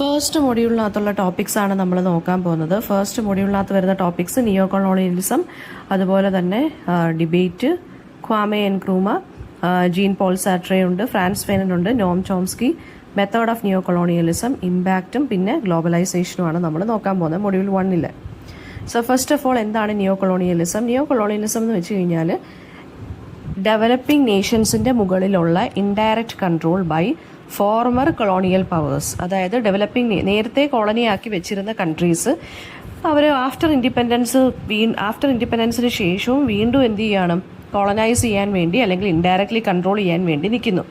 First മൊഡ്യൂളിനകത്തുള്ള ടോപ്പിക്സാണ് നമ്മൾ നോക്കാൻ പോകുന്നത്. ഫസ്റ്റ് മൊഡ്യൂളിനകത്ത് വരുന്ന ടോപ്പിക്സ് നിയോ കൊളോണിയലിസം, അതുപോലെ തന്നെ debate, Kwame Nkrumah, Jean Paul Sartre ഉണ്ട്, ഫ്രാൻസ് ഫെനൻ ഉണ്ട്, Noam Chomsky, method of neo colonialism, ഇമ്പാക്റ്റും പിന്നെ ഗ്ലോബലൈസേഷനുമാണ് നമ്മൾ നോക്കാൻ പോകുന്നത് module 1. So first of all എന്താണ് നിയോ കൊളോണിയലിസം? നിയോ കൊളോണിയലിസം എന്ന് വെച്ച് കഴിഞ്ഞാൽ ഡെവലപ്പിംഗ് നേഷൻസിൻ്റെ മുകളിലുള്ള indirect control by former colonial powers. അതായത് നേരത്തെ കോളനിയാക്കി വെച്ചിരുന്ന കൺട്രീസ് അവർ ആഫ്റ്റർ ഇൻഡിപെൻഡൻസിന് ശേഷവും വീണ്ടും എന്ത് ചെയ്യണം, കോളനൈസ് ചെയ്യാൻ വേണ്ടി അല്ലെങ്കിൽ ഇൻഡയറക്ട്ലി കൺട്രോൾ ചെയ്യാൻ വേണ്ടി നിൽക്കുന്നു.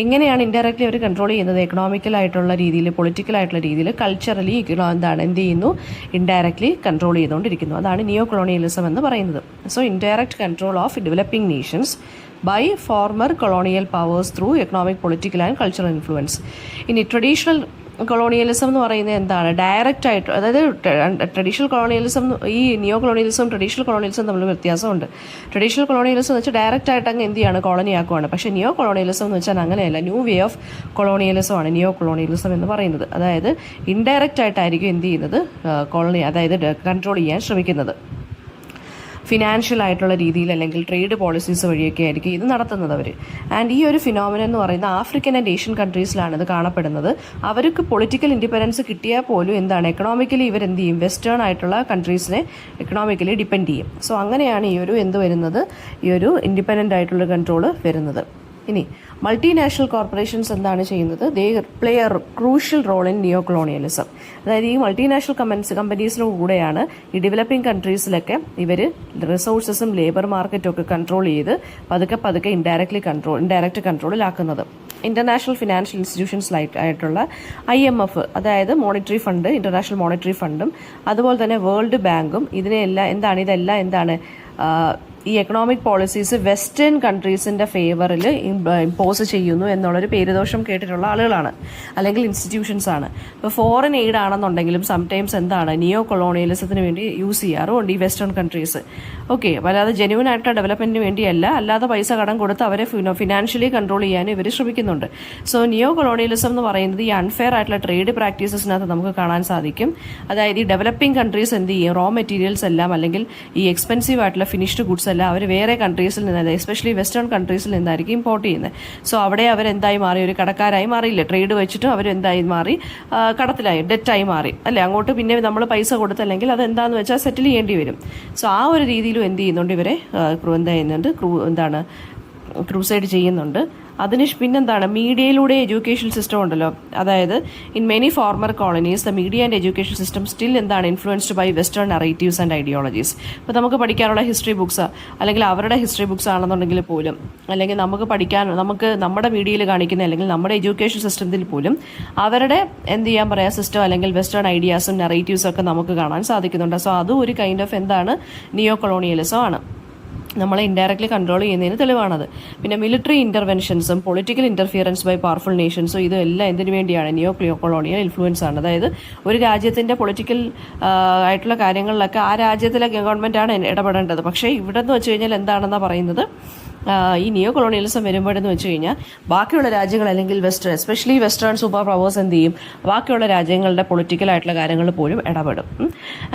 എങ്ങനെയാണ് ഇൻഡയറക്ട്ലി അവർ കൺട്രോൾ ചെയ്യുന്നത്? എക്കണോമിക്കലായിട്ടുള്ള രീതിയിൽ, പൊളിറ്റിക്കലായിട്ടുള്ള രീതിയിൽ, കൾച്ചറലി എന്ത് ചെയ്യുന്നു, ഇൻഡയറക്ട്ലി കൺട്രോൾ ചെയ്തുകൊണ്ടിരിക്കുന്നു. അതാണ് നിയോ കൊളോണിയലിസം എന്ന് പറയുന്നത്. So indirect control of developing Nations by former colonial powers through economic, political and cultural influence. ഇനി ട്രഡീഷണൽ കൊളോണിയലിസം എന്ന് പറയുന്നത് എന്താണ്? ഡയറക്റ്റ് ആയിട്ട്, അതായത് ട്രഡീഷണൽ കൊളോണിയലിസം, ഈ നിയോ കൊളോണിയലിസം ട്രഡീഷണൽ കൊളോണിയലിസം തമ്മിൽ വ്യത്യാസമുണ്ട്. ട്രഡീഷണൽ കൊളോണിയലിസം എന്ന് വെച്ചാൽ ഡയറക്റ്റ് ആയിട്ട് അങ്ങ് എന്ത് ചെയ്യാണ്, കോളനിയാക്കുവാണ്. പക്ഷേ നിയോ കൊളോണിയലിസം എന്ന് വെച്ചാൽ അങ്ങനെയല്ല, ന്യൂ വേ ഓഫ് കൊളോണിയലിസം ആണ് നിയോ കൊളോണിയലിസം എന്ന് പറയുന്നത്. അതായത് ഇൻഡയറക്റ്റ് ആയിട്ടായിരിക്കും എന്ത് ചെയ്യുന്നത്, അതായത് കൺട്രോൾ ചെയ്യാൻ ശ്രമിക്കുന്നത്. ഫിനാൻഷ്യൽ ആയിട്ടുള്ള രീതിയിൽ അല്ലെങ്കിൽ ട്രേഡ് പോളിസീസ് വഴിയൊക്കെ ആയിരിക്കും ഇത് നടത്തുന്നത് അവർ. ആൻഡ് ഈ ഒരു ഫിനോമിനൻ എന്ന് പറയുന്ന ആഫ്രിക്കൻ ആൻഡ് ഏഷ്യൻ കൺട്രീസിലാണ് ഇത് കാണപ്പെടുന്നത്. അവർക്ക് പൊളിറ്റിക്കൽ ഇൻഡിപെൻഡൻസ് കിട്ടിയാൽ പോലും എന്താണ്, എക്കണോമിക്കലി ഇവരെന്ത് ചെയ്യും, വെസ്റ്റേൺ ആയിട്ടുള്ള കൺട്രീസിനെ എക്കണോമിക്കലി ഡിപ്പെൻഡ് ചെയ്യും. സോ അങ്ങനെയാണ് ഈ ഒരു വരുന്നത്, ഈ ഒരു ഇൻഡിപെൻഡൻ്റ് ആയിട്ടുള്ള കൺട്രോൾ വരുന്നത്. ഇനി മൾട്ടിനാഷണൽ കോർപ്പറേഷൻസ് എന്താണ് ചെയ്യുന്നത്? They play a crucial role in neo colonialism. അതായത് ഈ മൾട്ടിനാഷണൽ കമ്പനീസിൻ്റെ കൂടെയാണ് ഈ ഡെവലപ്പിംഗ് കൺട്രീസിലൊക്കെ ഇവർ റിസോഴ്സസും ലേബർ മാർക്കറ്റും ഒക്കെ കൺട്രോൾ ചെയ്ത് പതുക്കെ ഇൻഡയറക്റ്റ് കൺട്രോളിലാക്കുന്നത്. ഇന്റർനാഷണൽ ഫിനാൻഷ്യൽ ഇൻസ്റ്റിറ്റ്യൂഷൻസ് ആയിട്ടുള്ള IMF, അതായത് മോണിറ്ററി ഫണ്ട്, ഇന്റർനാഷണൽ മോണിറ്ററി ഫണ്ടും അതുപോലെ തന്നെ വേൾഡ് ബാങ്കും ഇതെല്ലാം എന്താണ് ഈ എക്കണോമിക് പോളിസീസ് വെസ്റ്റേൺ കൺട്രീസിൻ്റെ ഫേവറിൽ ഇമ്പോസ് ചെയ്യുന്നു എന്നുള്ളൊരു പേരുദോഷം കേട്ടിട്ടുള്ള ആളുകളാണ്, അല്ലെങ്കിൽ ഇൻസ്റ്റിറ്റ്യൂഷൻസ് ആണ്. ഇപ്പോൾ ഫോറിൻ എയ്ഡ് ആണെന്നുണ്ടെങ്കിലും സംടൈംസ് എന്താണ്, നിയോ കൊളോണിയലിസത്തിന് വേണ്ടി യൂസ് ചെയ്യാറുമുണ്ട് ഈ വെസ്റ്റേൺ കൺട്രീസ്. ഓക്കെ, അല്ലാതെ ജെന്യൂൻ ആയിട്ടുള്ള ഡെവലപ്മെൻറ്റിന് വേണ്ടിയല്ല, അല്ലാതെ പൈസ കടം കൊടുത്ത് അവരെ ഫിനാൻഷ്യലി കൺട്രോൾ ചെയ്യാനും ഇവർ ശ്രമിക്കുന്നുണ്ട്. സോ നിയോ കൊളോണിയലിസം എന്ന് പറയുന്നത് ഈ അൺഫെയർ ആയിട്ടുള്ള ട്രേഡ് പ്രാക്ടീസസിനകത്ത് നമുക്ക് കാണാൻ സാധിക്കും. അതായത് ഈ ഡെവലപ്പിംഗ് കൺട്രീസ് എന്ത് ചെയ്യും, റോ മെറ്റീരിയൽസ് എല്ലാം അല്ലെങ്കിൽ ഈ എക്സ്പെൻസീവ് ആയിട്ടുള്ള ഫിനിഷ്ഡ് ഗുഡ്സ് എല്ലാം അവർ വേറെ കൺട്രീസിൽ നിന്ന്, എസ്പെഷ്യലി വെസ്റ്റേൺ കൺട്രീസിൽ നിന്നായിരിക്കും ഇമ്പോർട്ട് ചെയ്യുന്നത്. സോ അവിടെ അവരെന്തായി മാറി, ഒരു കടക്കാരായി മാറിയില്ല, ട്രേഡ് വെച്ചിട്ടും അവരെന്തായി മാറി, കടത്തിലായി, ഡെറ്റായി മാറി അല്ലേ. അങ്ങോട്ട് പിന്നെ നമ്മൾ പൈസ കൊടുത്തല്ലെങ്കിൽ അത് എന്താണെന്ന് വെച്ചാൽ സെറ്റിൽ ചെയ്യേണ്ടി വരും. സോ ആ ഒരു രീതിയിലും എന്ത് ചെയ്യുന്നുണ്ട് ഇവരെ ക്രൂസൈഡ് ചെയ്യുന്നുണ്ട്. അതിന് പിന്നെന്താണ്, മീഡിയയിലൂടെ എഡ്യൂക്കേഷൻ സിസ്റ്റം ഉണ്ടല്ലോ. അതായത് in many former colonies the media and education system still influenced by western narratives and ideologies. ഇപ്പോൾ നമുക്ക് പഠിക്കാനുള്ള ഹിസ്റ്ററി ബുക്സ് അല്ലെങ്കിൽ അവരുടെ ഹിസ്റ്ററി ബുക്സ് ആണെന്നുണ്ടെങ്കിൽ പോലും, അല്ലെങ്കിൽ നമുക്ക് നമ്മുടെ മീഡിയയിൽ കാണിക്കുന്ന അല്ലെങ്കിൽ നമ്മുടെ എഡ്യൂക്കേഷൻ സിസ്റ്റത്തിൽ പോലും അവരുടെ സിസ്റ്റം അല്ലെങ്കിൽ വെസ്റ്റേൺ ഐഡിയാസും നറേറ്റീവ്സും ഒക്കെ നമുക്ക് കാണാൻ സാധിക്കുന്നുണ്ട്. സോ അതും ഒരു കൈൻഡ് ഓഫ് നിയോ കൊളോണിയലിസം ആണ്, നമ്മളെ ഇൻഡയറക്ട്ലി കൺട്രോൾ ചെയ്യുന്നതിന് തെളിവാണത്. പിന്നെ മിലിറ്ററി ഇൻ്റർവെൻഷൻസും പൊളിറ്റിക്കൽ ഇൻ്റർഫിയറൻസ് ബൈ പവർഫുൾ നേഷൻസും ഇതെല്ലാം എന്തിനു വേണ്ടിയാണ്, നിയോ കൊളോണിയൽ ഇൻഫ്ലുവൻസ് ആണ്. അതായത് ഒരു രാജ്യത്തിൻ്റെ പൊളിറ്റിക്കൽ ആയിട്ടുള്ള കാര്യങ്ങളിലൊക്കെ ആ രാജ്യത്തിലെ ഗവൺമെൻറ്റാണ് ഇടപെടേണ്ടത്. പക്ഷേ ഇവിടെ എന്ന് വെച്ച് കഴിഞ്ഞാൽ എന്താണെന്നാണ് പറയുന്നത്, ഈ നിയോ കൊളോണിയലിസം വരുമ്പോഴെന്ന് വെച്ച് കഴിഞ്ഞാൽ ബാക്കിയുള്ള രാജ്യങ്ങൾ അല്ലെങ്കിൽ എസ്പെഷ്യലി വെസ്റ്റേൺ സൂപ്പർ പവേഴ്സ് എന്ത് ചെയ്യും, ബാക്കിയുള്ള രാജ്യങ്ങളുടെ പൊളിറ്റിക്കലായിട്ടുള്ള കാര്യങ്ങൾ പോലും ഇടപെടും.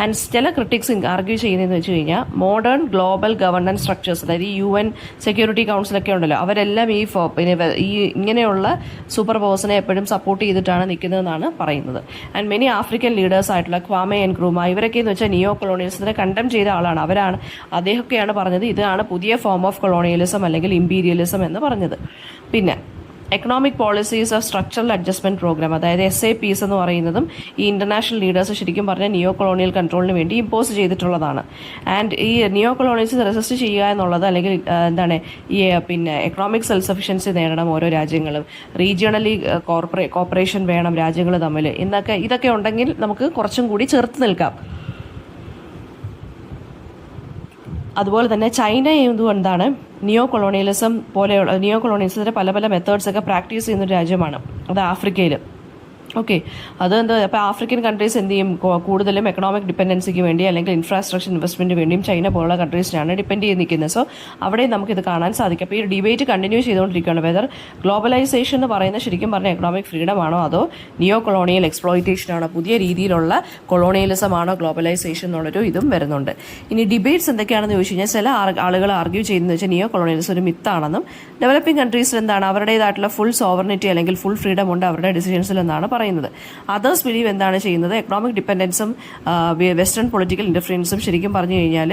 ആൻഡ് ചില ക്രിട്ടിക്സ് ആർഗ്യൂ ചെയ്യുന്നതെന്ന് വെച്ച് കഴിഞ്ഞാൽ മോഡേൺ ഗ്ലോബൽ ഗവർണൻസ് സ്ട്രക്ചേഴ്സ്, അതായത് ഈ UN സെക്യൂരിറ്റി കൗൺസിലൊക്കെ ഉണ്ടല്ലോ, അവരെല്ലാം ഈ ഇങ്ങനെയുള്ള സൂപ്പർ പവേഴ്സിനെ എപ്പോഴും സപ്പോർട്ട് ചെയ്തിട്ടാണ് നിൽക്കുന്നതെന്നാണ് പറയുന്നത്. ആൻഡ് മെനി ആഫ്രിക്കൻ ലീഡേഴ്സ് ആയിട്ടുള്ള ക്വാമെ എൻക്രൂമ ഇവരൊക്കെ എന്ന് വെച്ചാൽ നിയോ കൊളോണിയലിസത്തിനെ കണ്ടം ചെയ്ത ആളാണ്. അദ്ദേഹമൊക്കെയാണ് പറഞ്ഞത് ഇതാണ് പുതിയ ഫോം ഓഫ് കൊളോണിയലിസം അല്ലെങ്കിൽ ഇമ്പീരിയലിസം എന്ന് പറഞ്ഞത്. പിന്നെ economic policies of structural adjustment program, അതായത് SAPs എന്ന് പറയുന്നതും ഈ ഇന്റർനാഷണൽ ലീഡേഴ്സ് ശരിക്കും പറഞ്ഞാൽ നിയോ കൊളോണിയൽ കൺട്രോളിന് വേണ്ടി ഇമ്പോസ് ചെയ്തിട്ടുള്ളതാണ്. ആൻഡ് ഈ നിയോ കൊളോണിയൽസ് റെസിസ്റ്റ് ചെയ്യുക എന്നുള്ളത് അല്ലെങ്കിൽ എക്കണോമിക് സെൽഫ് സഫിഷ്യൻസി നേടണം ഓരോ രാജ്യങ്ങളും, റീജിയണലി കോപ്പറേഷൻ വേണം രാജ്യങ്ങൾ തമ്മിൽ, ഇതൊക്കെ ഉണ്ടെങ്കിൽ നമുക്ക് കുറച്ചും കൂടി ചെറുത്ത് നിൽക്കാം. അതുപോലെ തന്നെ ചൈന എന്തുകൊണ്ടാണ് നിയോ കൊളോണിയലിസത്തിൻ്റെ പല മെത്തേഡ്സ് ഒക്കെ പ്രാക്ടീസ് ചെയ്യുന്ന ഒരു രാജ്യമാണ്. അത് ആഫ്രിക്കയിൽ ഓക്കെ, അതെന്താ അപ്പോൾ ആഫ്രിക്കൻ കൺട്രീസ് എന്ത് ചെയ്യും, കൂടുതലും എക്കണോമിക് ഡിപ്പെൻഡൻസിക്ക് വേണ്ടി അല്ലെങ്കിൽ ഇൻഫ്രാസ്ട്രക്ചർ ഇൻവെസ്റ്റ്മെൻറ്റ് വേണ്ടിയും ചൈന പോലുള്ള കൺട്രീസിനാണ് ഡിപ്പെൻഡ് ചെയ്ത് നിൽക്കുന്നത്. സോ അവിടെ നമുക്കിത് കാണാൻ സാധിക്കും. അപ്പോൾ ഈ ഡിബേറ്റ് കണ്ടിന്യൂ ചെയ്തുകൊണ്ടിരിക്കുകയാണ് വെദർ ഗ്ലോബലൈസേഷൻ എന്ന് പറയുന്നത് ശരിക്കും പറഞ്ഞാൽ എക്കണോമിക് ഫ്രീഡം ആണോ അതോ നിയോ കൊളോണിയൽ എക്സ്പ്ലോയിറ്റേഷൻ ആണോ, പുതിയ രീതിയിലുള്ള കൊളോണിയലിസം ആണോ ഗ്ലോബലൈസേഷൻ എന്നുള്ളൊരു ഇതും വരുന്നുണ്ട്. ഇനി ഡിബേറ്റ്സ് എന്തൊക്കെയാണെന്ന് ചോദിച്ചു കഴിഞ്ഞാൽ ചില ആളുകൾ ആർഗ്യൂ ചെയ്യുന്നത് വെച്ചാൽ നിയോ കൊളോണിയലിസം ഒരു മിത്താണെന്നും ഡെവലപ്പിംഗ് കൺട്രീസിൽ എന്താണ് അവരുടേതായിട്ടുള്ള ഫുൾ സോവറിനിറ്റി അല്ലെങ്കിൽ ഫുൾ ഫ്രീഡം ഉണ്ട് അവരുടെ ഡിസിഷൻസിൽ എന്നാണ് പറയുന്നത്. അതേഴ്സ് ബിലീവ് എന്താണ് ചെയ്യുന്നത്, എക്കണോമിക് ഡിപ്പെൻഡൻസും വെസ്റ്റേൺ പൊളിറ്റിക്കൽ ഇന്റർഫിയൻസും ശരിക്കും പറഞ്ഞു കഴിഞ്ഞാൽ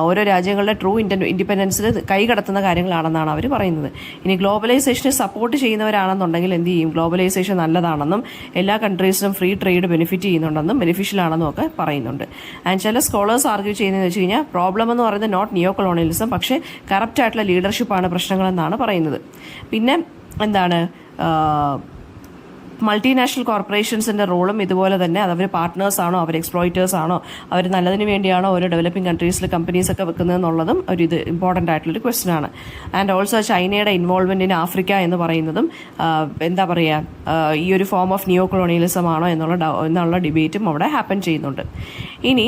ഓരോ രാജ്യങ്ങളുടെ ട്രൂ ഇൻഡിപെൻഡൻസിൽ കൈകടത്തുന്ന കാര്യങ്ങളാണെന്നാണ് അവർ പറയുന്നത്. ഇനി ഗ്ലോബലൈസേഷനെ സപ്പോർട്ട് ചെയ്യുന്നവരാണെന്നുണ്ടെങ്കിൽ എന്ത് ചെയ്യും, ഗ്ലോബലൈസേഷൻ നല്ലതാണെന്നും എല്ലാ കൺട്രീസിനും ഫ്രീ ട്രേഡ് ബെനിഫിറ്റ് ചെയ്യുന്നുണ്ടെന്നും ബെനിഫിഷ്യൽ ആണെന്നും ഒക്കെ പറയുന്നുണ്ട്. ആൻഡ് ചില സ്കോളേഴ്സ് ആർഗ്യൂ ചെയ്യുന്നതെന്ന് വെച്ച് കഴിഞ്ഞാൽ പ്രോബ്ലം എന്ന് പറയുന്നത് നോട്ട് നിയോ കൊളോണിയലിസം, പക്ഷേ കറപ്റ്റ് ആയിട്ടുള്ള ലീഡർഷിപ്പാണ് പ്രശ്നങ്ങളെന്നാണ് പറയുന്നത്. പിന്നെ എന്താണ് മൾട്ടിനാഷണൽ കോർപ്പറേഷൻസിൻ്റെ റോളും ഇതുപോലെ തന്നെ അത് അവർ പാർട്ട്നേഴ്സ് ആണോ അവർ എക്സ്പ്ലോയിറ്റേഴ്സ് ആണോ അവർ നല്ലതിന് വേണ്ടിയാണോ ഓരോ ഡെവലപ്പിംഗ് കൺട്രീസിൽ കമ്പനീസൊക്കെ വെക്കുന്നതെന്നുള്ളതും ഒരു ഇത് ഇമ്പോർട്ടൻ്റ് ആയിട്ടുള്ളൊരു ക്വസ്റ്റൻ ആണ്. ആൻഡ് ഓൾസോ ചൈനയുടെ ഇൻവോൾവ്മെൻറ്റ് ഇൻ ആഫ്രിക്ക എന്ന് പറയുന്നതും എന്താ പറയുക ഈ ഒരു ഫോം ഓഫ് നിയോ കൊളോണിയലിസം ആണോ എന്നുള്ള ഡിബേറ്റും അവിടെ ഹാപ്പൻ ചെയ്യുന്നുണ്ട്. ഇനി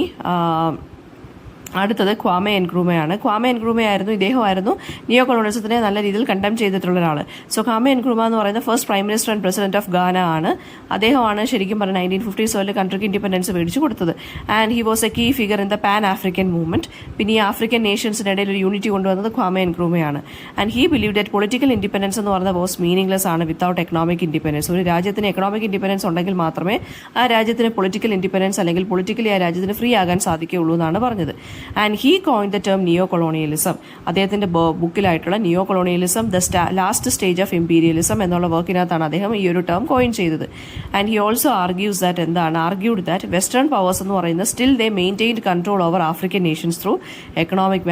അടുത്തത് ക്വാമെ എൻക്രൂമയാണ്. ക്വാമെ എൻക്രൂമ ആയിരുന്നു, ഇദ്ദേഹമായിരുന്നു നിയോ കൊളോണിസത്തിനെ നല്ല രീതിയിൽ കണ്ടം ചെയ്തിട്ടുള്ള ഒരാൾ. സോ ക്വാമെ എൻക്രൂമ എന്ന് പറയുന്ന first prime minister and president of ഗാന ആണ്. അദ്ദേഹമാണ് ശരിക്കും പറഞ്ഞാൽ 1950s കൺട്രിക്ക് ഇൻഡിപെൻഡൻസ് മേടിച്ചു കൊടുത്തത്. And he was a key figure in the pan African movement. പിന്നെ ഈ ആഫ്രിക്കൻ നേഷൻസിനിടയിൽ ഒരു യൂണിറ്റി കൊണ്ടുവന്നത് ക്വാമെ എൻക്രൂമയാണ്. And he believe that political independence എന്ന് പറയുന്നത് വാസ് മീനിംഗ്ലെസ് ആണ് വിത്തൗട്ട് എക്കണോമിക് ഇൻഡിപെൻഡൻസ്. ഒരു രാജ്യത്തിന് എക്കണോമിക് ഇൻഡിപെൻഡൻസ് ഉണ്ടെങ്കിൽ മാത്രമേ ആ രാജ്യത്തിന് പൊളിറ്റിക്കൽ ഇൻഡിപെൻഡൻസ് അല്ലെങ്കിൽ പൊളിറ്റിക്കലി ആ രാജ്യത്തിന് ഫ്രീ ആകാൻ സാധിക്കുകയുള്ളൂ എന്നാണ് പറഞ്ഞത്. And he coined the term neo colonialism. അദ്ദേഹത്തിന്റെ ബുക്കിലായിട്ടുള്ള neo colonialism the last stage of imperialism എന്നുള്ള വർക്കിനകത്താണ് അദ്ദേഹം ഈ ഒരു ടേം കോയിൻ ചെയ്തത്. And he also argued that western powers എന്ന് പറയുന്നത് still they maintained control over African nations through economic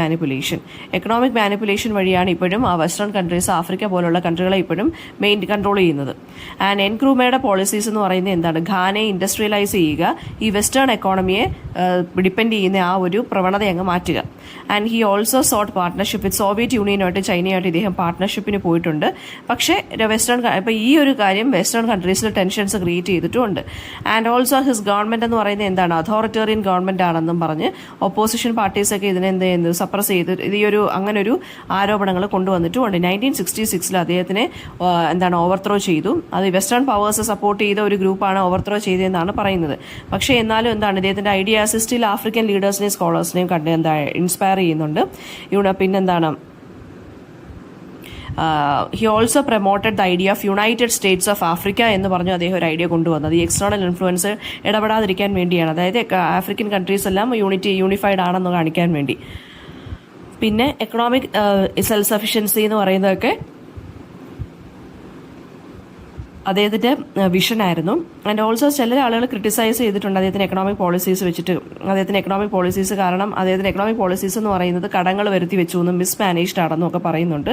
manipulation വഴിയാണ് ഇപ്പോഴും ആ വെസ്റ്റേൺ കൺട്രീസ് ആഫ്രിക്ക പോലുള്ള കൺട്രികളെ ഇപ്പോഴും കൺട്രോൾ ചെയ്യുന്നത്. ആൻഡ് എൻക്രൂമയുടെ പോളിസീസ് എന്ന് പറയുന്നത് എന്താണ്, ഘാനയെ ഇൻഡസ്ട്രിയലൈസ് ചെയ്യുക, ഈ വെസ്റ്റേൺ എക്കോണമിയെ ഡിപ്പെൻഡ് ചെയ്യുന്ന ആ ഒരു പ്രവണത അങ്ങ് മാറ്റുക. And he also sought partnership with Soviet യൂണിയനുമായിട്ട് ചൈനയായിട്ട് ഇദ്ദേഹം പാർട്ട്ണർഷിപ്പിന് പോയിട്ടുണ്ട്. പക്ഷേ ഇപ്പോൾ ഈ ഒരു കാര്യം വെസ്റ്റേൺ കൺട്രീസിൽ ടെൻഷൻസ് ക്രിയേറ്റ് ചെയ്തിട്ടുമുണ്ട്. ആൻഡ് ഓൾസോ ഹിസ് ഗവൺമെന്റ് എന്ന് പറയുന്നത് എന്താണ്, അതോറിറ്റേറിയൻ ഗവൺമെന്റ് ആണെന്നും പറഞ്ഞ് ഒപ്പോസിഷൻ പാർട്ടീസൊക്കെ ഇതിനെ എന്ത് ചെയ്യുന്നത് സപ്രസ് ചെയ്ത് അങ്ങനൊരു ആരോപണങ്ങൾ കൊണ്ടുവന്നിട്ടുമുണ്ട്. 1966 അദ്ദേഹത്തിനെ ഓവർത്രോ ചെയ്തു. അത് വെസ്റ്റേൺ പവേഴ്സ് സപ്പോർട്ട് ചെയ്ത ഒരു ഗ്രൂപ്പാണ് ഓവർത്രോ ചെയ്തതെന്നാണ് പറയുന്നത്. പക്ഷേ എന്നാലും ഇദ്ദേഹത്തിന്റെ ഐഡിയാസ് സ്റ്റിൽ ആഫ്രിക്കൻ ലീഡേഴ്സിനെയും സ്കോളേഴ്സിനെയും ഇൻസ്പയർ ചെയ്യുന്നുണ്ട്. പിന്നെന്താണ്, he also promoted the idea of United States of Africa എന്ന് പറഞ്ഞു അദ്ദേഹം ഒരു ഐഡിയ കൊണ്ടുവന്നത്. ഈ എക്സ്റ്റേണൽ ഇൻഫ്ലുവൻസ് ഇടപെടാതിരിക്കാൻ വേണ്ടിയാണ്, അതായത് ആഫ്രിക്കൻ കൺട്രീസ് എല്ലാം യൂണിഫൈഡ് ആണെന്ന് കാണിക്കാൻ വേണ്ടി. പിന്നെ എക്കണോമിക് സെൽഫ് സഫിഷ്യൻസി എന്ന് പറയുന്നതൊക്കെ അദ്ദേഹത്തിൻ്റെ വിഷനായിരുന്നു. ആൻഡ് ഓൾസോ ചില ആളുകൾ ക്രിട്ടിസൈസ് ചെയ്തിട്ടുണ്ട് അദ്ദേഹത്തിന് എക്കണോമിക് പോളിസീസ് വെച്ചിട്ട്. അദ്ദേഹത്തിന് എക്കണോമിക് പോളിസീസ് കാരണം അദ്ദേഹത്തിന് എക്കണോമിക് പോളിസീസ് എന്ന് പറയുന്നത് കടങ്ങൾ വരുത്തി വെച്ചു എന്നും മിസ്മാനേജ്ഡ് ആണെന്നും ഒക്കെ പറയുന്നുണ്ട്.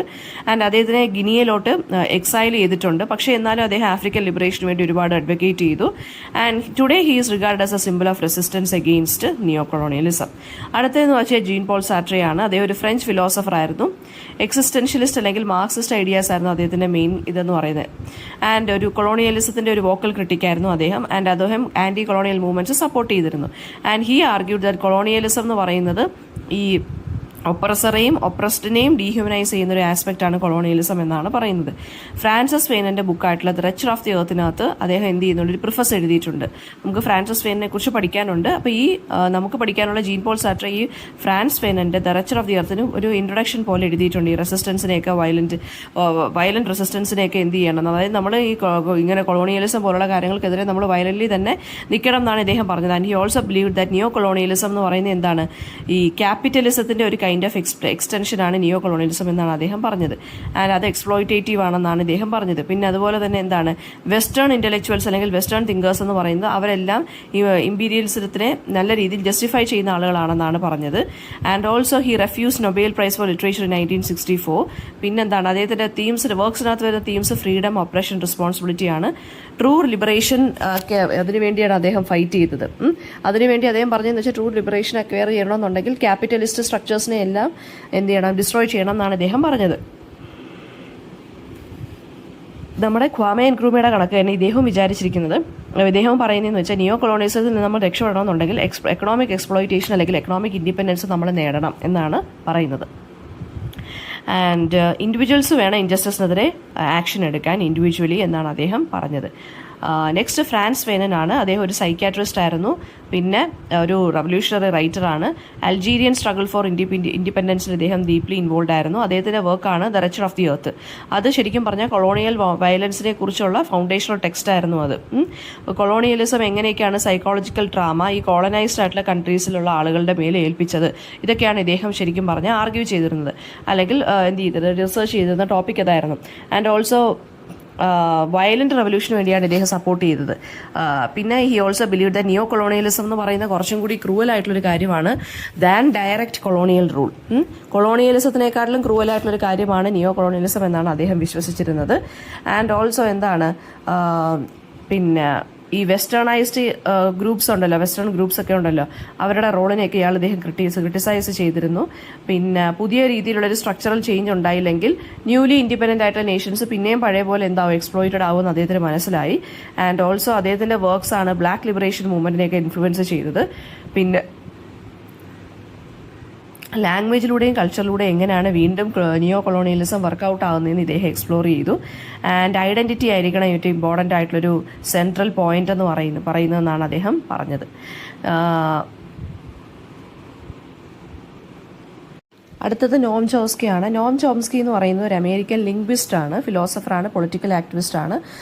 ആൻഡ് അദ്ദേഹത്തിനെ ഗിനിയയിലോട്ട് എക്സൈൽ ചെയ്തിട്ടുണ്ട്. പക്ഷേ എന്നാലും അദ്ദേഹം ആഫ്രിക്കൻ ലിബറേഷന് വേണ്ടി ഒരുപാട് അഡ്വക്കേറ്റ് ചെയ്തു. And today he is regard as A simple of resistance against neo colonialism. അടുത്തതെന്ന് വെച്ചാൽ ജീൻ പോൾ സാർട്രെ ആണ്. അദ്ദേഹം ഒരു ഫ്രഞ്ച് ഫിലോസഫർ ആയിരുന്നു. എക്സിസ്റ്റൻഷ്യലിസ്റ്റ് അല്ലെങ്കിൽ മാർക്സിസ്റ്റ് ഐഡിയാസ് ആയിരുന്നു അദ്ദേഹത്തിന്റെ മെയിൻ ഇതെന്ന് പറയുന്നത്. ആൻഡ് ഒരു കൊളോണിയലിസത്തിന്റെ ഒരു വോക്കൽ ക്രിട്ടിക്കായിരുന്നു അദ്ദേഹം. ആൻഡ് അദ്ദേഹം ആന്റി കൊളോണിയൽ മൂവ്മെന്റ്സ് സപ്പോർട്ട് ചെയ്തിരുന്നു. And he argued that colonialism എന്ന് പറയുന്നത് ഈ ഒപ്രസറേയും ഒപ്രസ്ഡിനെയും ഡീഹ്യൂമനൈസ് ചെയ്യുന്ന ഒരു ആസ്പെക്റ്റ് ആണ് കൊളോണിയലിസം എന്നാണ് പറയുന്നത്. ഫ്രാൻസിസ് ഫെയ്നന്റെ ബുക്കായിട്ടുള്ള ദ റിച്ചർ ഓഫ് ദി എർത്തിനകത്ത് അദ്ദേഹം എന്ത് ചെയ്യുന്നുണ്ട്, ഒരു പ്രിഫസ് എഴുതിയിട്ടുണ്ട്. നമുക്ക് ഫ്രാൻസിസ് ഫെയ്നെ കുറിച്ച് പഠിക്കാനുണ്ട്. അപ്പോൾ ഈ നമുക്ക് പഠിക്കാനുള്ള ജീൻ പോൾ സാർട്രെ ഈ ഫ്രാൻസ് ഫെയ്നന്റെ ദ റിച്ചർ ഓഫ് ദി എർത്തിന് ഒരു ഇൻട്രൊഡക്ഷൻ പോലെ എഴുതിയിട്ടുണ്ട്. ഈ റെസിസ്റ്റൻസിനെയൊക്കെ വയലന്റ് റെസിസ്റ്റൻസിനെയൊക്കെ എന്ത് ചെയ്യണം, അതായത് നമ്മൾ ഈ ഇങ്ങനെ കൊളോണിയലിസം പോലുള്ള കാര്യങ്ങൾക്കെതിരെ നമ്മൾ വയലന്റ്ലി തന്നെ നിൽക്കണം എന്നാണ് ഇദ്ദേഹം പറഞ്ഞത്. And he also believe that neo colonialism എന്ന് പറയുന്നത് എന്താണ്, ഈ ക്യാപിറ്റലിസത്തിന്റെ ഒരു കൈൻഡ് ഓഫ് എക്സ്റ്റൻഷൻ ആണ് നിയോ കൊളോണിയലിസം എന്നാണ് അദ്ദേഹം പറഞ്ഞത്. ആൻഡ് അത് എക്സ്പ്ലോയിറ്റേറ്റീവ് ആണെന്നാണ് ഇദ്ദേഹം പറഞ്ഞത്. പിന്നെ അതുപോലെ തന്നെ എന്താണ്, വെസ്റ്റേൺ ഇന്റലക്ച്വൽസ് അല്ലെങ്കിൽ വെസ്റ്റേൺ തിങ്കേഴ്സ് എന്ന് പറയുന്നത് അവരെല്ലാം ഈ ഇമ്പീരിയലിസത്തിനെ നല്ല രീതിയിൽ ജസ്റ്റിഫൈ ചെയ്യുന്ന ആളുകളാണെന്നാണ് പറഞ്ഞത്. And also he refuse Nobel prize four literature in 1964. പിന്നെന്താണ്, അദ്ദേഹത്തിന്റെ വർക്ക്സിനകത്ത് വരുന്ന തീംസ് ഫ്രീഡം, ഓപ്പറേഷൻ, റെസ്പോൺസിബിലിറ്റി ആണ്. ട്രൂ ലിബറേഷൻ അതിനുവേണ്ടിയാണ് അദ്ദേഹം ഫൈറ്റ് ചെയ്തത്. അതിനുവേണ്ടി അദ്ദേഹം പറഞ്ഞതെന്ന് വെച്ചാൽ ട്രൂ ലിബറേഷൻ അക്വയർ ചെയ്യണമെന്നുണ്ടെങ്കിൽ ക്യാപിറ്റലിസ്റ്റ് സ്ട്രക്ചേഴ്സിനെ എല്ലാം എന്ത് ചെയ്യണം, ഡിസ്ട്രോയ് ചെയ്യണം എന്നാണ് അദ്ദേഹം പറഞ്ഞത്. നമ്മുടെ ക്വാമെ എൻക്രൂമയുടെ കണക്ക് തന്നെ ഇദ്ദേഹവും വിചാരിച്ചിരിക്കുന്നത്, ഇദ്ദേഹവും പറയുന്നതെന്ന് വെച്ചാൽ നിയോ കൊളോണിയലിസത്തിൽ നിന്ന് നമ്മൾ രക്ഷപ്പെടണമെന്നുണ്ടെങ്കിൽ എക്കണോമിക് എക്സ്പ്ലോയിറ്റേഷൻ അല്ലെങ്കിൽ എക്കണോമിക് ഇൻഡിപെൻഡൻസ് നമ്മൾ നേടണം എന്നാണ് പറയുന്നത്. ആൻഡ് ഇൻഡിവിജ്വൽസ് വേണം ഇൻജസ്റ്റിസിനെതിരെ ആക്ഷൻ എടുക്കാൻ ഇൻഡിവിജ്വലി എന്നാണ് അദ്ദേഹം പറഞ്ഞത്. നെക്സ്റ്റ് ഫ്രാൻസ് ഫേനനാണ്. അദ്ദേഹം ഒരു സൈക്യാട്രിസ്റ്റ് ആയിരുന്നു, പിന്നെ ഒരു റവല്യൂഷണറി റൈറ്ററാണ്. അൾജീരിയൻ സ്ട്രഗിൾ ഫോർ ഇൻഡിപെൻഡൻസിൽ അദ്ദേഹം ഡീപ്ലി ഇൻവോൾവ് ആയിരുന്നു. അദ്ദേഹത്തിൻ്റെ വർക്കാണ് the wretched of the earth. അത് ശരിക്കും പറഞ്ഞാൽ കൊളോണിയൽ വയലൻസിനെ കുറിച്ചുള്ള ഫൗണ്ടേഷണൽ ടെക്സ്റ്റ് ആയിരുന്നു അത്. കൊളോണിയലിസം എങ്ങനെയൊക്കെയാണ് സൈക്കോളജിക്കൽ ട്രാമ ഈ കോളനൈസ്ഡ് ആയിട്ടുള്ള കൺട്രീസിലുള്ള ആളുകളുടെ മേലെ ഏൽപ്പിച്ചത്, ഇതൊക്കെയാണ് ഇദ്ദേഹം ശരിക്കും പറഞ്ഞാൽ ആർഗ്യൂ ചെയ്തിരുന്നത്, അല്ലെങ്കിൽ എന്ത് ചെയ്തത്, റിസർച്ച് ചെയ്തിരുന്ന ടോപ്പിക് അതായിരുന്നു. ആൻഡ് ഓൾസോ വയലന്റ് റവല്യൂഷന് വേണ്ടിയാണ് ഇദ്ദേഹം സപ്പോർട്ട് ചെയ്തത്. പിന്നെ he also believe the neo colonialism എന്ന് പറയുന്ന കുറച്ചും കൂടി ക്രൂവൽ ആയിട്ടുള്ളൊരു കാര്യമാണ് ദാൻ ഡയറക്റ്റ് കൊളോണിയൽ റൂൾ. കൊളോണിയലിസത്തിനേക്കാട്ടിലും ക്രൂവൽ ആയിട്ടുള്ളൊരു കാര്യമാണ് നിയോ കൊളോണിയലിസം എന്നാണ് അദ്ദേഹം വിശ്വസിച്ചിരുന്നത്. ആൻഡ് ഓൾസോ എന്താണ്, പിന്നെ ഈ വെസ്റ്റേണൈസ്ഡ് ഗ്രൂപ്പ്സ് ഉണ്ടല്ലോ, വെസ്റ്റേൺ ഗ്രൂപ്പ്സ് ഒക്കെ ഉണ്ടല്ലോ, അവരുടെ റോളിനെയൊക്കെ ഇദ്ദേഹം ക്രിട്ടിസൈസ് ചെയ്തിരുന്നു. പിന്നെ പുതിയ രീതിയിലുള്ളൊരു സ്ട്രക്ചറൽ ചേഞ്ച് ഉണ്ടായില്ലെങ്കിൽ ന്യൂലി ഇൻഡിപെൻഡൻ്റ് ആയിട്ടുള്ള നേഷൻസ് പിന്നെയും പഴയ പോലെ എന്താവും, എക്സ്പ്ലോയിറ്റഡ് ആവുമെന്ന് അദ്ദേഹത്തിന് മനസ്സിലായി. ആൻഡ് ഓൾസോ അദ്ദേഹത്തിൻ്റെ വർക്ക്സ് ആണ് ബ്ലാക്ക് ലിബറേഷൻ മൂവ്മെൻറ്റിനെയൊക്കെ ഇൻഫ്ലുവൻസ് ചെയ്തത്. പിന്നെ ലാംഗ്വേജിലൂടെയും കൾച്ചറിലൂടെയും എങ്ങനെയാണ് വീണ്ടും നിയോ കൊളോണിയലിസം വർക്കൗട്ട് ആകുന്നതെന്ന് ഇദ്ദേഹം എക്സ്പ്ലോർ ചെയ്തു. ആൻഡ് ഐഡൻറ്റിറ്റി ആയിരിക്കണം ഏറ്റവും ഇമ്പോർട്ടൻ്റ് ആയിട്ടുള്ളൊരു സെൻട്രൽ പോയിന്റ് എന്ന് പറയുന്നതെന്നാണ് അദ്ദേഹം പറഞ്ഞത്. അടുത്തത് നോം ചോംസ്കിയാണ്. നോം ചോംസ്കി എന്ന് പറയുന്നത് ഒരു അമേരിക്കൻ ലിംഗ്വിസ്റ്റ് ആണ്, ഫിലോസഫറാണ്, പൊളിറ്റിക്കൽ ആക്ടിവിസ്റ്റ് ആണ്.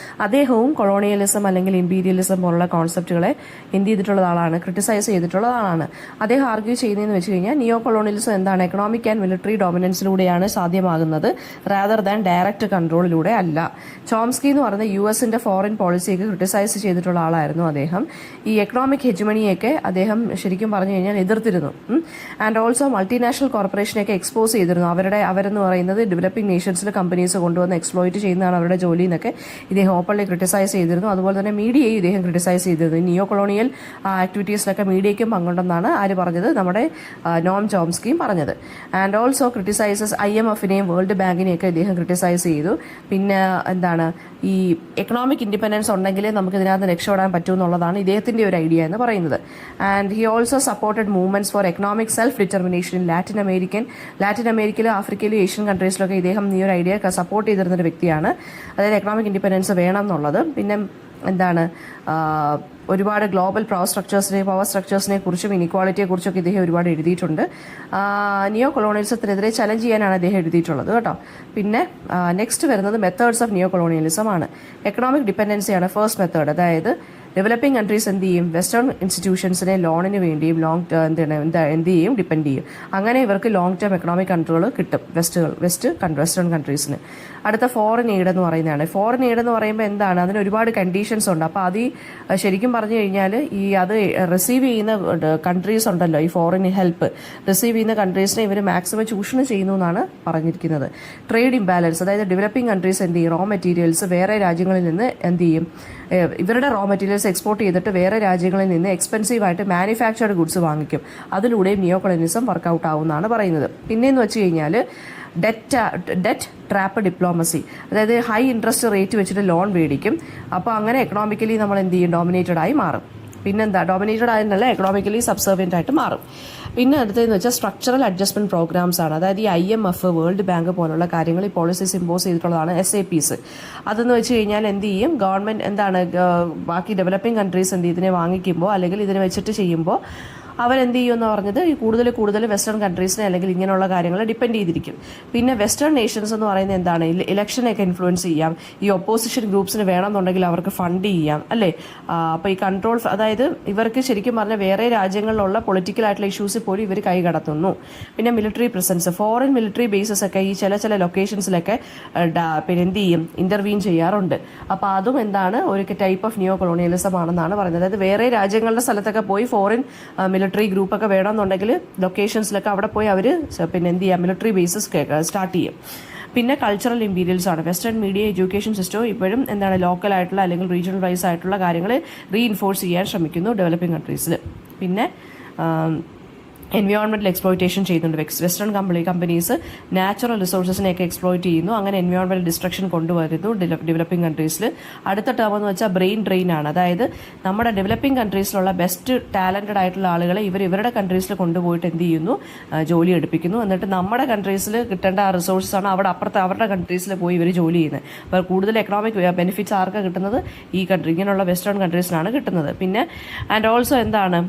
അദ്ദേഹവും കൊളോണിയലിസം അല്ലെങ്കിൽ ഇമ്പീരിയലിസം പോലുള്ള കോൺസെപ്റ്റുകളെ എന്ത് ചെയ്തിട്ടുള്ള ആളാണ്, ക്രിട്ടിസൈസ് ചെയ്തിട്ടുള്ള ആളാണ്. അദ്ദേഹം ആർഗ്യൂ ചെയ്യുന്നതെന്ന് വെച്ച് കഴിഞ്ഞാൽ നിയോ കൊളോണിയലിസം എന്താണ്, എക്കണോമിക് ആൻഡ് മിലിറ്ററി ഡോമിനൻസിലൂടെയാണ് സാധ്യമാകുന്നത്, റാദർ ദാൻ ഡയറക്റ്റ് കൺട്രോളിലൂടെ അല്ല. ചോംസ്കി എന്ന് പറയുന്ന US ഫോറിൻ പോളിസിയൊക്കെ ക്രിട്ടിസൈസ് ചെയ്തിട്ടുള്ള ആളായിരുന്നു അദ്ദേഹം. ഈ എക്കണോമിക് ഹെജമണിയൊക്കെ അദ്ദേഹം ശരിക്കും പറഞ്ഞു കഴിഞ്ഞാൽ എതിർത്തിരുന്നു. ആൻഡ് ഓൾസോ മൾട്ടിനാഷണൽ കോർപ്പറേഷനെ എക്സ്പോസ് ചെയ്തിരുന്നു. അവരെന്ന് പറയുന്നത് ഡെവലപ്പിംഗ് നേഷൻസിലെ കമ്പനീസ് കൊണ്ടുവന്ന് എക്സ്പ്ലോയിറ്റ് ചെയ്യുന്നതാണ് അവരുടെ ജോലി എന്നൊക്കെ ഇദ്ദേഹം ഓപ്പൺലി ക്രിട്ടിസൈസ് ചെയ്തിരുന്നു. അതുപോലെ തന്നെ മീഡിയയും ഇദ്ദേഹം ക്രിട്ടിസൈസ് ചെയ്തിരുന്നു. നിയോ കൊളോണിയൽ ആക്ടിവിറ്റീസിലൊക്കെ മീഡിയയ്ക്കും പങ്കുണ്ടെന്നാണ് ആര് പറഞ്ഞത്, നമ്മുടെ നോം ചോംസ്കിയും പറഞ്ഞത്. ആൻഡ് ഓൾസോ ക്രിട്ടിസൈസസ് IMFനെയും വേൾഡ് ബാങ്കിനെയൊക്കെ ഇദ്ദേഹം ക്രിട്ടിസൈസ് ചെയ്തു. പിന്നെ എന്താണ്, ഈ എക്കണോമിക് ഇൻഡിപെൻഡൻസ് ഉണ്ടെങ്കിലേ നമുക്ക് ഇതിനകത്ത് രക്ഷപ്പെടാൻ പറ്റൂ എന്നുള്ളതാണ് ഇദ്ദേഹത്തിൻ്റെ ഒരു ഐഡിയ എന്ന് പറയുന്നത്. And he also supported movements four economic self determination in Latin അമേരിക്കയിലും ആഫ്രിക്കയിലും ഏഷ്യൻ കൺട്രീസിലൊക്കെ ഇദ്ദേഹം ഈ ഒരു ഐഡിയ സപ്പോർട്ട് ചെയ്തിരുന്നൊരു വ്യക്തിയാണ്. അതായത് എക്കണോമിക് ഇൻഡിപെൻഡൻസ് വേണം എന്നുള്ളത്. പിന്നെ എന്താണ്, ഒരുപാട് ഗ്ലോബൽ പവർ സ്ട്രക്ചേഴ്സിനെ കുറിച്ചും ഇനിക്വാളിറ്റിയെ കുറിച്ചൊക്കെ ഇദ്ദേഹം ഒരുപാട് എഴുതിയിട്ടുണ്ട്. നിയോ കൊളോണിയലിസത്തിനെതിരെ ചലഞ്ച് ചെയ്യാനാണ് അദ്ദേഹം എഴുതിയിട്ടുള്ളത് കേട്ടോ. പിന്നെ നെക്സ്റ്റ് വരുന്നത് മെത്തേഡ്സ് ഓഫ് നിയോ കൊളോണിയലിസം ആണ്. എക്കണോമിക് ഡിപ്പെൻഡൻസിയാണ് ഫസ്റ്റ് മെത്തേഡ്. അതായത് ഡെവലപ്പിംഗ് കൺട്രീസ് എന്ത് ചെയ്യും, വെസ്റ്റേൺ ഇൻസ്റ്റിറ്റ്യൂഷൻസിനെ ലോണിന് വേണ്ടിയും എന്ത് ചെയ്യും, ഡിപ്പെൻഡ് ചെയ്യും. അങ്ങനെ ഇവർക്ക് ലോങ് ടേം എക്കണോമിക് കൺട്രോൾ കിട്ടും വെസ്റ്റേൺ കൺട്രീസിന്. അടുത്ത ഫോറിൻ എയ്ഡ് എന്ന് പറയുന്നതാണ്. ഫോറിൻ എയ്ഡ് എന്ന് പറയുമ്പോൾ എന്താണ്, അതിന് ഒരുപാട് കണ്ടീഷൻസ് ഉണ്ട്. അപ്പോൾ അത് ശരിക്കും പറഞ്ഞു കഴിഞ്ഞാൽ അത് റിസീവ് ചെയ്യുന്ന കൺട്രീസ് ഉണ്ടല്ലോ, ഈ ഫോറിൻ ഹെൽപ്പ് റിസീവ് ചെയ്യുന്ന കൺട്രീസിനെ ഇവർ മാക്സിമം ചൂഷണം ചെയ്യുന്നു എന്നാണ് പറഞ്ഞിരിക്കുന്നത്. ട്രേഡ് ഇംബാലൻസ്, അതായത് ഡെവലപ്പിംഗ് കൺട്രീസ് എന്ത് ചെയ്യും, റോ മെറ്റീരിയൽസ് വേറെ രാജ്യങ്ങളിൽ നിന്ന് എന്ത് ചെയ്യും, ഇവരുടെ റോ മെറ്റീരിയൽസ് എക്സ്പോർട്ട് ചെയ്തിട്ട് വേറെ രാജ്യങ്ങളിൽ നിന്ന് എക്സ്പെൻസീവായിട്ട് മാനുഫാക്ചർഡ് ഗുഡ്സ് വാങ്ങിക്കും. അതിലൂടെയും നിയോ കൊളോണിയലിസം വർക്കൗട്ട് ആവുമെന്നാണ് പറയുന്നത്. പിന്നെയെന്ന് വെച്ച് കഴിഞ്ഞാൽ ഡെറ്റ് ട്രാപ്പ് ഡിപ്ലോമസി, അതായത് ഹൈ ഇൻട്രസ്റ്റ് റേറ്റ് വെച്ചിട്ട് ലോൺ മേടിക്കും. അപ്പോൾ അങ്ങനെ എക്കണോമിക്കലി നമ്മൾ എന്ത് ചെയ്യും, ഡോമിനേറ്റഡ് ആയി മാറും. പിന്നെന്താ, ഡോമിനേറ്റഡ് ആയെന്നല്ല, എക്കണോമിക്കലി സബ്സർവിയൻ്റ് ആയിട്ട് മാറും. പിന്നെ അടുത്തതെന്ന് വെച്ചാൽ സ്ട്രക്ചറൽ അഡ്ജസ്റ്റ്മെന്റ് പ്രോഗ്രാംസ് ആണ്. അതായത് ഈ IMF, വേൾഡ് ബാങ്ക് പോലുള്ള കാര്യങ്ങൾ ഈ പോളിസീസ് ഇമ്പോസ് ചെയ്തിട്ടുള്ളതാണ് SAPs. അതെന്ന് വെച്ച് കഴിഞ്ഞാൽ എന്ത് ചെയ്യും, ഗവൺമെന്റ് എന്താണ്, ബാക്കി ഡെവലപ്പിംഗ് കൺട്രീസ് എന്ത് ഇതിനെ വാങ്ങിക്കുമ്പോൾ അല്ലെങ്കിൽ ഇതിനെ വെച്ചിട്ട് ചെയ്യുമ്പോൾ അവരെന്ത് ചെയ്യുമെന്ന് പറഞ്ഞത് ഈ കൂടുതൽ വെസ്റ്റേൺ കൺട്രീസിനെ അല്ലെങ്കിൽ ഇങ്ങനെയുള്ള കാര്യങ്ങൾ ഡിപ്പെൻഡ് ചെയ്തിരിക്കും. പിന്നെ വെസ്റ്റേൺ നേഷൻസ് എന്ന് പറയുന്നത് എന്താണ്, ഇലക്ഷനെയൊക്കെ ഇൻഫ്ലുവൻസ് ചെയ്യാം. ഈ ഒപ്പോസിഷൻ ഗ്രൂപ്പ്സിന് വേണമെന്നുണ്ടെങ്കിൽ അവർക്ക് ഫണ്ട് ചെയ്യാം അല്ലേ. അപ്പോൾ ഈ കൺട്രോൾ, അതായത് ഇവർക്ക് ശരിക്കും പറഞ്ഞാൽ വേറെ രാജ്യങ്ങളിലുള്ള പൊളിറ്റിക്കൽ ആയിട്ടുള്ള ഇഷ്യൂസിൽ പോലും ഇവർ കൈകടത്തുന്നു. പിന്നെ military presence, foreign military bases ഒക്കെ ഈ ചില ലൊക്കേഷൻസിലൊക്കെ പിന്നെ എന്ത് ചെയ്യും, ഇന്റർവീൻ ചെയ്യാറുണ്ട്. അപ്പോൾ അതും എന്താണ്, ഒരു ടൈപ്പ് ഓഫ് നിയോ കൊളോണിയലിസം ആണെന്നാണ് പറയുന്നത്. അതായത് വേറെ രാജ്യങ്ങളുടെ സ്ഥലത്തൊക്കെ പോയി ഫോറിൻ മിലിറ്ററി ഗ്രൂപ്പൊക്കെ വേണമെന്നുണ്ടെങ്കിൽ ലൊക്കേഷൻസിലൊക്കെ അവിടെ പോയി അവർ പിന്നെ എന്ത് ചെയ്യുക, മിലിറ്ററി ബേസസ് സ്റ്റാർട്ട് ചെയ്യും. പിന്നെ കൾച്ചറൽ ഇമ്പീരിയൽസ് ആണ്. വെസ്റ്റേൺ മീഡിയ എഡ്യൂക്കേഷൻ സിസ്റ്റം ഇപ്പോഴും എന്താണ്, ലോക്കൽ ആയിട്ടുള്ള അല്ലെങ്കിൽ റീജിയണൽ വൈസ് ആയിട്ടുള്ള കാര്യങ്ങൾ റീഇൻഫോഴ്സ് ചെയ്യാൻ ശ്രമിക്കുന്നു ഡെവലപ്പിംഗ് കൺട്രീസിൽ. പിന്നെ എൻവയോൺമെൻറ്റൽ എക്സ്പ്ലോയിറ്റേഷൻ ചെയ്യുന്നുണ്ട്. വെസ്റ്റേൺ കമ്പനീസ് നാച്ചുറൽ റിസോഴ്സസിനെയൊക്കെ എക്സ്പ്ലോയിറ്റ് ചെയ്യുന്നു, അങ്ങനെ എൻവയോൺമെൻറ്റൽ ഡിസ്ട്രക്ഷൻ കൊണ്ടുവരുന്നു ഡെവലപ്പിംഗ് കൺട്രീസിൽ. അടുത്ത ടേം എന്ന് വെച്ചാൽ ബ്രെയിൻ ഡ്രെയിൻ ആണ്. അതായത് നമ്മുടെ ഡെവലപ്പിംഗ് കൺട്രീസിലുള്ള ബെസ്റ്റ് ടാലൻറ്റഡ് ആയിട്ടുള്ള ആളുകളെ ഇവരുടെ കൺട്രീസിൽ കൊണ്ടുപോയിട്ട് എന്ത് ചെയ്യുന്നു, ജോലി എടുപ്പിക്കുന്നു. എന്നിട്ട് നമ്മുടെ കൺട്രീസിൽ കിട്ടേണ്ട ആ റിസോഴ്സസ് ആണ് അവരുടെ കൺട്രീസിൽ പോയി ഇവർ ജോലി ചെയ്യുന്നത്. അപ്പോൾ കൂടുതൽ എക്കണോമിക് ബെനിഫിറ്റ്സ് ആർക്കാണ് കിട്ടുന്നത്? ഈ കൺട്രി, ഇങ്ങനെയുള്ള വെസ്റ്റേൺ കൺട്രീസിനാണ് കിട്ടുന്നത്. പിന്നെ ആൻഡ് ഓൾസോ എന്താണ്,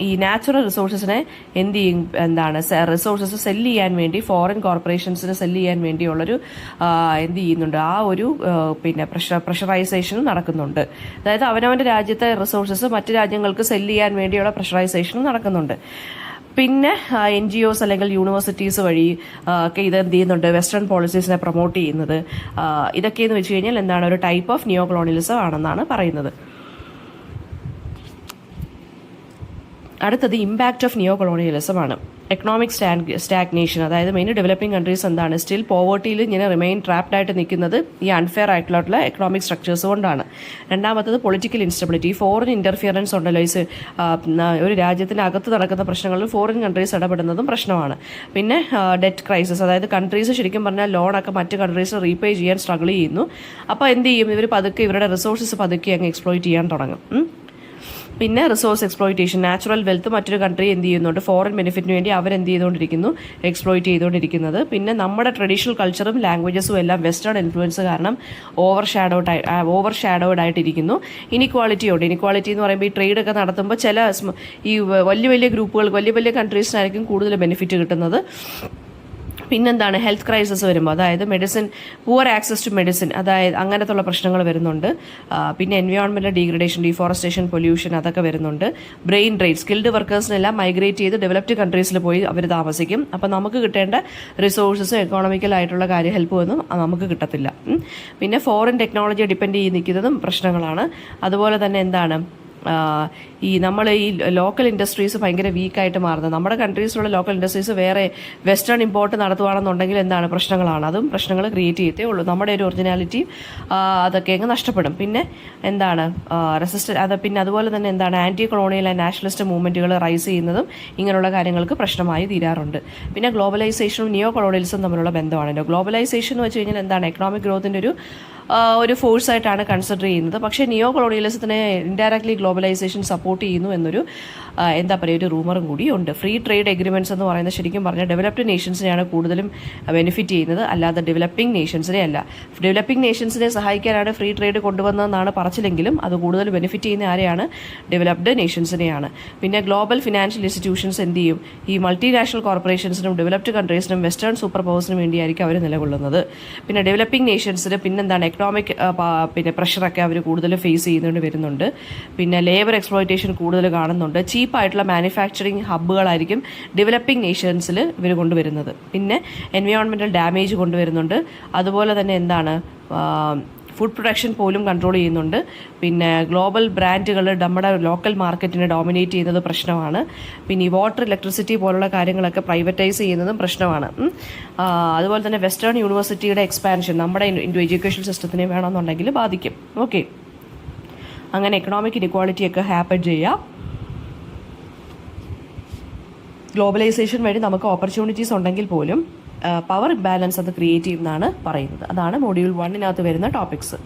ഈ നാച്ചുറൽ റിസോഴ്സസിനെ എന്ത് ചെയ്യും, റിസോഴ്സസ് സെല്ല് ചെയ്യാൻ വേണ്ടി ഫോറിൻ കോർപ്പറേഷൻസിന് സെല്ല് ചെയ്യാൻ വേണ്ടിയുള്ളൊരു എന്ത് ചെയ്യുന്നുണ്ട്, ആ ഒരു പ്രഷറൈസേഷനും നടക്കുന്നുണ്ട്. അതായത് അവനവൻ്റെ രാജ്യത്തെ റിസോഴ്സസ് മറ്റ് രാജ്യങ്ങൾക്ക് സെല്ല് ചെയ്യാൻ വേണ്ടിയുള്ള പ്രഷറൈസേഷനും നടക്കുന്നുണ്ട്. പിന്നെ NGOs അല്ലെങ്കിൽ യൂണിവേഴ്സിറ്റീസ് വഴി ഒക്കെ ഇത് എന്ത് ചെയ്യുന്നുണ്ട്, വെസ്റ്റേൺ പോളിസീസിനെ പ്രൊമോട്ട് ചെയ്യുന്നത്. ഇതൊക്കെയെന്ന് വെച്ച് കഴിഞ്ഞാൽ എന്താണ്, ഒരു ടൈപ്പ് ഓഫ് നിയോ കൊളോണിയലിസം ആണെന്നാണ് പറയുന്നത്. അടുത്തത് ഇമ്പാക്റ്റ് ഓഫ് നിയോ കൊളോണിയലിസം ആണ്. എക്കണോമിക് സ്റ്റാഗ്നേഷൻ, അതായത് മെയിൻ ഡെവലപ്പിംഗ് കൺട്രീസ് എന്താണ്, സ്റ്റിൽ പോവർട്ടിയിൽ ഇങ്ങനെ റിമെയിൻ ട്രാപ്ഡ് ആയിട്ട് നിൽക്കുന്നത് ഈ അൺഫെയർ ആയിട്ടുള്ള എക്കണോമിക് സ്ട്രക്ചേഴ്സ് കൊണ്ടാണ്. രണ്ടാമത്തത് പൊളിറ്റിക്കൽ ഇൻസ്റ്റബിലിറ്റി, ഫോറിൻ ഇന്റർഫിയറൻസ് ഉണ്ടല്ലോ. ഒരു രാജ്യത്തിനകത്ത് നടക്കുന്ന പ്രശ്നങ്ങളിൽ ഫോറിൻ കൺട്രീസ് ഇടപെടുന്നതും പ്രശ്നമാണ്. പിന്നെ ഡെറ്റ് ക്രൈസിസ്, അതായത് കൺട്രീസ് ശരിക്കും പറഞ്ഞാൽ ലോണൊക്കെ മറ്റ് കൺട്രീസ് റീപേ ചെയ്യാൻ സ്ട്രഗിൾ ചെയ്യുന്നു. അപ്പോൾ എന്ത് ചെയ്യും, ഇവർ പതുക്കെ ഇവരുടെ റിസോഴ്സസ് പതുക്കെ അങ്ങ് എക്സ്പ്ലോയിറ്റ് ചെയ്യാൻ തുടങ്ങും. പിന്നെ റിസോഴ്സ് എക്സ്പ്ലോയിറ്റേഷൻ, നാച്ചുറൽ വെൽത്ത് മറ്റൊരു കൺട്രി എന്ത് ചെയ്യുന്നുണ്ട്, ഫോറിൻ ബെനിഫിറ്റിന് വേണ്ടി അവരെന്ത് ചെയ്തുകൊണ്ടിരിക്കുന്നു, എക്സ്പ്ലോയിറ്റ് ചെയ്തുകൊണ്ടിരിക്കുന്നത്. പിന്നെ നമ്മുടെ ട്രഡീഷണൽ കൾച്ചറും ലാംഗ്വേജസും എല്ലാം വെസ്റ്റേൺ ഇൻഫ്ലുവൻസ് കാരണം ഓവർ ഷാഡോഡ് ആയിട്ടിരിക്കുന്നു. ഇനിക്വാളിറ്റി ഉണ്ട്. ഇനിക്വാളിറ്റി എന്ന് പറയുമ്പോൾ ഈ ട്രേഡൊക്കെ നടത്തുമ്പോൾ ചില ഈ വലിയ ഗ്രൂപ്പുകൾ, വലിയ കൺട്രീസിനായിരിക്കും കൂടുതൽ ബെനിഫിറ്റ് കിട്ടുന്നത്. പിന്നെന്താണ്, ഹെൽത്ത് ക്രൈസിസ് വരുമ്പോൾ, അതായത് പുവർ ആക്സസ് ടു മെഡിസിൻ, അതായത് അങ്ങനത്തുള്ള പ്രശ്നങ്ങൾ വരുന്നുണ്ട്. പിന്നെ എൻവയോൺമെൻറ്റൽ ഡീഗ്രഡേഷൻ, ഡീഫോറസ്റ്റേഷൻ, പൊല്യൂഷൻ, അതൊക്കെ വരുന്നുണ്ട്. ബ്രെയിൻ ഡ്രെയിൻ, സ്കിൽഡ് വർക്കേഴ്സിനെല്ലാം മൈഗ്രേറ്റ് ചെയ്ത് ഡെവലപ്ഡ് കൺട്രീസിൽ പോയി അവർ താമസിക്കും. അപ്പോൾ നമുക്ക് കിട്ടേണ്ട റിസോഴ്സസും എക്കോണമിക്കലായിട്ടുള്ള ഹെൽപ്പ് ഒന്നും നമുക്ക് കിട്ടത്തില്ല. പിന്നെ ഫോറിൻ ടെക്നോളജിയെ ഡിപ്പെൻഡ് ചെയ്ത് നിൽക്കുന്നതും പ്രശ്നങ്ങളാണ്. അതുപോലെ തന്നെ എന്താണ്, നമ്മൾ ഈ ലോക്കൽ ഇൻഡസ്ട്രീസ് ഭയങ്കര വീക്കായിട്ട് മാറുന്നത്. നമ്മുടെ കൺട്രീസിലുള്ള ലോക്കൽ ഇൻഡസ്ട്രീസ് വേറെ വെസ്റ്റേൺ ഇമ്പോർട്ട് നടത്തുകയാണെന്നുണ്ടെങ്കിൽ എന്താണ്, പ്രശ്നങ്ങളാണ്. അതും പ്രശ്നങ്ങൾ ക്രിയേറ്റ് ചെയ്യത്തേ ഉള്ളൂ. നമ്മുടെ ഒരു ഒറിജിനാലിറ്റി അതൊക്കെ അങ്ങ് നഷ്ടപ്പെടും. പിന്നെ എന്താണ്, പിന്നെ അതുപോലെ തന്നെ എന്താണ്, ആൻറ്റി കൊളോണിയൽ ആൻഡ് നാഷണലിസ്റ്റ് മൂവ്മെൻറ്റുകൾ റൈസ് ചെയ്യുന്നതും ഇങ്ങനെയുള്ള കാര്യങ്ങൾക്ക് പ്രശ്നമായി തീരാറുണ്ട്. പിന്നെ ഗ്ലോബലൈസേഷനും നിയോ കൊളോണിയലിസം തമ്മിലുള്ള ബന്ധമാണല്ലോ. ഗ്ലോബലൈസേഷൻ എന്ന് വെച്ച് കഴിഞ്ഞാൽ എന്താണ്, എക്കണോമിക് ഗ്രോത്തിൻ്റെ ഒരു ഫോഴ്സായിട്ടാണ് കൺസിഡർ ചെയ്യുന്നത്. പക്ഷേ നിയോ കൊളോണിയലിസത്തിനെ ഇൻഡയറക്ട്ലി ഗ്ലോബലൈസേഷൻ സപ്പോർട്ട് ചെയ്യുന്നു എന്നൊരു ഒരു റൂമറും കൂടി ഉണ്ട്. ഫ്രീ ട്രേഡ് എഗ്രിമെൻറ്റ്സ് എന്ന് പറയുന്നത് ശരിക്കും പറഞ്ഞാൽ ഡെവലപ്ഡ് നേഷൻസിനെയാണ് കൂടുതലും ബെനിഫിറ്റ് ചെയ്യുന്നത്, അല്ലാതെ ഡെവലപ്പിംഗ് നേഷൻസിനെ അല്ല. ഡെവലപ്പിംഗ് നേഷൻസിനെ സഹായിക്കാനാണ് ഫ്രീ ട്രേഡ് കൊണ്ടുവന്നതെന്നാണ് പറച്ചിലെങ്കിലും അത് കൂടുതൽ ബെനിഫിറ്റ് ചെയ്യുന്ന ആരെയാണ്, ഡെവലപ്ഡ് നേഷൻസിനെയാണ്. പിന്നെ ഗ്ലോബൽ ഫിനാൻഷ്യൽ ഇൻസ്റ്റിറ്റ്യൂഷൻസ് എന്ത് ചെയ്യും, ഈ മൾട്ടിനാഷണൽ കോർപ്പറേഷൻസിനും ഡെവലപ്ഡ് കൺട്രീസിനും വെസ്റ്റേൺ സൂപ്പർ പവേഴ്സിനും വേണ്ടിയായിരിക്കും അവർ നിലകൊള്ളുന്നത്. പിന്നെ ഡെവലപ്പിംഗ് നേഷൻസിന് പിന്നെന്താണ്, എക്കണോമിക് പ്രഷറൊക്കെ അവർ കൂടുതൽ ഫേസ് ചെയ്യുന്നുണ്ട് വരുന്നുണ്ട്. പിന്നെ ലേബർ എക്സ്പ്ലോയിറ്റേഷൻ കൂടുതൽ കാണുന്നുണ്ട്. ചീപ്പായിട്ടുള്ള മാനുഫാക്ചറിങ് ഹബ്ബുകളായിരിക്കും ഡെവലപ്പിംഗ് നേഷൻസിൽ ഇവർ കൊണ്ടുവരുന്നത്. പിന്നെ എൻവയോൺമെൻറ്റൽ ഡാമേജ് കൊണ്ടുവരുന്നുണ്ട്. അതുപോലെ തന്നെ എന്താണ്, ഫുഡ് പ്രൊഡക്ഷൻ പോലും കൺട്രോൾ ചെയ്യുന്നുണ്ട്. പിന്നെ ഗ്ലോബൽ ബ്രാൻഡുകൾ നമ്മുടെ ലോക്കൽ മാർക്കറ്റിനെ ഡോമിനേറ്റ് ചെയ്യുന്നത് പ്രശ്നമാണ്. പിന്നെ ഈ വാട്ടർ, ഇലക്ട്രിസിറ്റി പോലുള്ള കാര്യങ്ങളൊക്കെ പ്രൈവറ്റൈസ് ചെയ്യുന്നതും പ്രശ്നമാണ്. അതുപോലെ തന്നെ വെസ്റ്റേൺ യൂണിവേഴ്സിറ്റിയുടെ എക്സ്പാൻഷൻ നമ്മുടെ എഡ്യൂക്കേഷൻ സിസ്റ്റത്തിനെ വേണമെന്നുണ്ടെങ്കിൽ ബാധിക്കും. ഓക്കെ, അങ്ങനെ എക്കണോമിക് ഇനിക്വാളിറ്റിയൊക്കെ ഹാപ്പൻ ചെയ്യാം. ഗ്ലോബലൈസേഷൻ വഴി നമുക്ക് ഓപ്പർച്യൂണിറ്റീസ് ഉണ്ടെങ്കിൽ പോലും പവർ ഇംബാലൻസ് അത് ക്രിയേറ്റ് ചെയ്യുമെന്നാണ് പറയുന്നത്. അതാണ് മൊഡ്യൂൾ 1 വരുന്ന ടോപ്പിക്സ്.